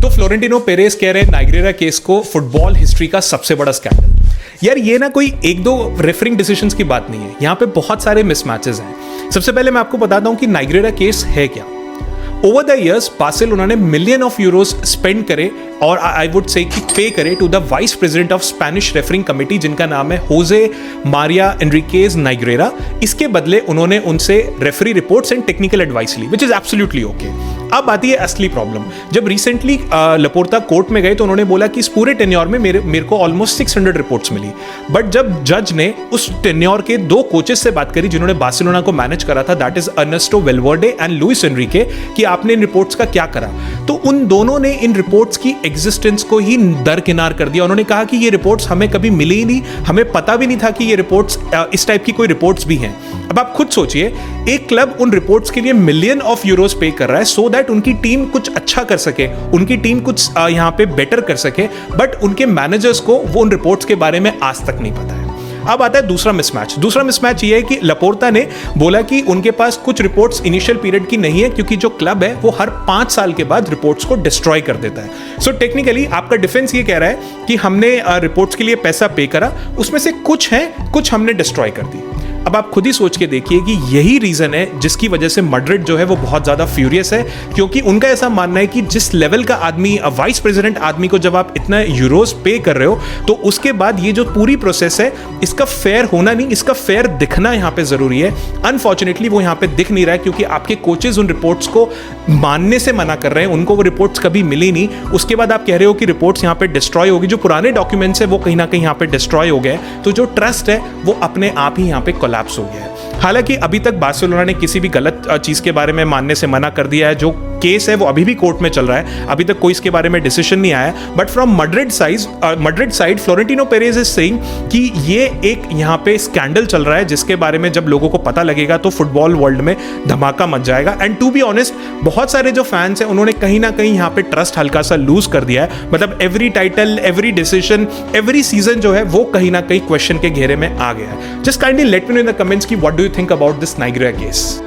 तो Florentino Perez कह रहे हैं नाइग्रेरा केस को फुटबॉल हिस्ट्री का सबसे बड़ा स्कैंडल। यार ये ना कोई एक दो रेफरिंग डिसीजंस की बात नहीं है, यहाँ पे बहुत सारे मिसमैचेस हैं। सबसे पहले मैं आपको बताता हूँ कि नाइग्रेरा केस है क्या। ओवर द इयर्स बार्सिलोना ने मिलियन ऑफ यूरोज स्पेंड करे और आई वुड से कि पे करे to the vice president of Spanish refereeing committee, जिनका नाम है होजे मारिया एनरिकेज नाइग्रेरा। इसके बदले उन्होंने उनसे referee reports and technical advice ली, विच इज एब्सोल्युटली ओके। अब आती है असली प्रॉब्लम। जब रिसेंटली लपोर्ता कोर्ट में गए तो उन्होंने बोला कि इस पूरे टेन्योर में मेरे को ऑलमोस्ट 600 रिपोर्ट्स मिली। बट जब जज ने उस टेन्योर के दो कोचेस से बात करी जिन्होंने बार्सिलोना को मैनेज करा था, that is Ernesto Valverde and Luis Enrique, कि आपने इन रिपोर्ट्स का क्या करा, तो उन दोनों ने इन रिपोर्ट्स की एग्जिस्टेंस को ही दरकिनार कर दिया। उन्होंने कहा कि ये रिपोर्ट्स हमें कभी मिली ही नहीं, हमें पता भी नहीं था कि ये रिपोर्ट्स इस टाइप की कोई रिपोर्ट्स भी हैं। अब आप खुद सोचिए, एक क्लब उन रिपोर्ट्स के लिए मिलियन ऑफ यूरोज पे कर रहा है सो दैट उनकी टीम कुछ अच्छा कर सके, उनकी टीम कुछ यहाँ पे बेटर कर सके, बट उनके मैनेजर्स को वो उन रिपोर्ट्स के बारे में आज तक नहीं पता है। अब आता है दूसरा मिसमैच। दूसरा मिसमैच ये है कि लपोर्ता ने बोला कि उनके पास कुछ रिपोर्ट्स इनिशियल पीरियड की नहीं है, क्योंकि जो क्लब है वो हर 5 साल के बाद रिपोर्ट्स को डिस्ट्रॉय कर देता है। सो टेक्निकली आपका डिफेंस ये कह रहा है कि हमने रिपोर्ट्स के लिए पैसा पे करा, उसमें से कुछ है, कुछ हमने डिस्ट्रॉय कर दी। अब आप खुद ही सोच के देखिए कि यही रीजन है जिसकी वजह से मैड्रिड जो है वो बहुत ज्यादा फ्यूरियस है, क्योंकि उनका ऐसा मानना है कि जिस लेवल का आदमी, वाइस प्रेसिडेंट आदमी को जब आप इतना यूरोज पे कर रहे हो, तो उसके बाद ये जो पूरी प्रोसेस है इसका फेयर होना नहीं, इसका फेयर दिखना यहाँ पे जरूरी है। अनफॉर्चुनेटली वो यहाँ पे दिख नहीं रहा है, क्योंकि आपके कोचेज उन रिपोर्ट्स को मानने से मना कर रहे हैं, उनको वो रिपोर्ट्स कभी मिली नहीं। उसके बाद आप कह रहे हो कि रिपोर्ट्स यहाँ पे डिस्ट्रॉय होगी, जो पुराने डॉक्यूमेंट्स है वो कहीं ना कहीं यहाँ पे डिस्ट्रॉय हो गए, तो जो ट्रस्ट है वो अपने आप ही यहाँ पे कोलैप्स हो गया है। हालांकि अभी तक बार्सिलोना ने किसी भी गलत चीज के बारे में मानने से मना कर दिया है। जो केस है वो अभी भी कोर्ट में चल रहा है, अभी तक कोई इसके बारे में डिसीजन नहीं आया। But from Madrid side Florentino Perez is saying कि ये एक यहाँ पे स्कैंडल चल रहा है, जिसके बारे में जब लोगों को पता लगेगा तो फुटबॉल वर्ल्ड में धमाका मच जाएगा। एंड टू बी ऑनेस्ट, बहुत सारे जो फैंस हैं उन्होंने कहीं ना कहीं यहाँ पे ट्रस्ट हल्का सा लूज कर दिया है। मतलब every title, every decision, every season जो है वो कहीं ना कहीं क्वेश्चन के घेरे में आ गया है। Just kindly let me know in the comments कि what do you think about this Niagara case.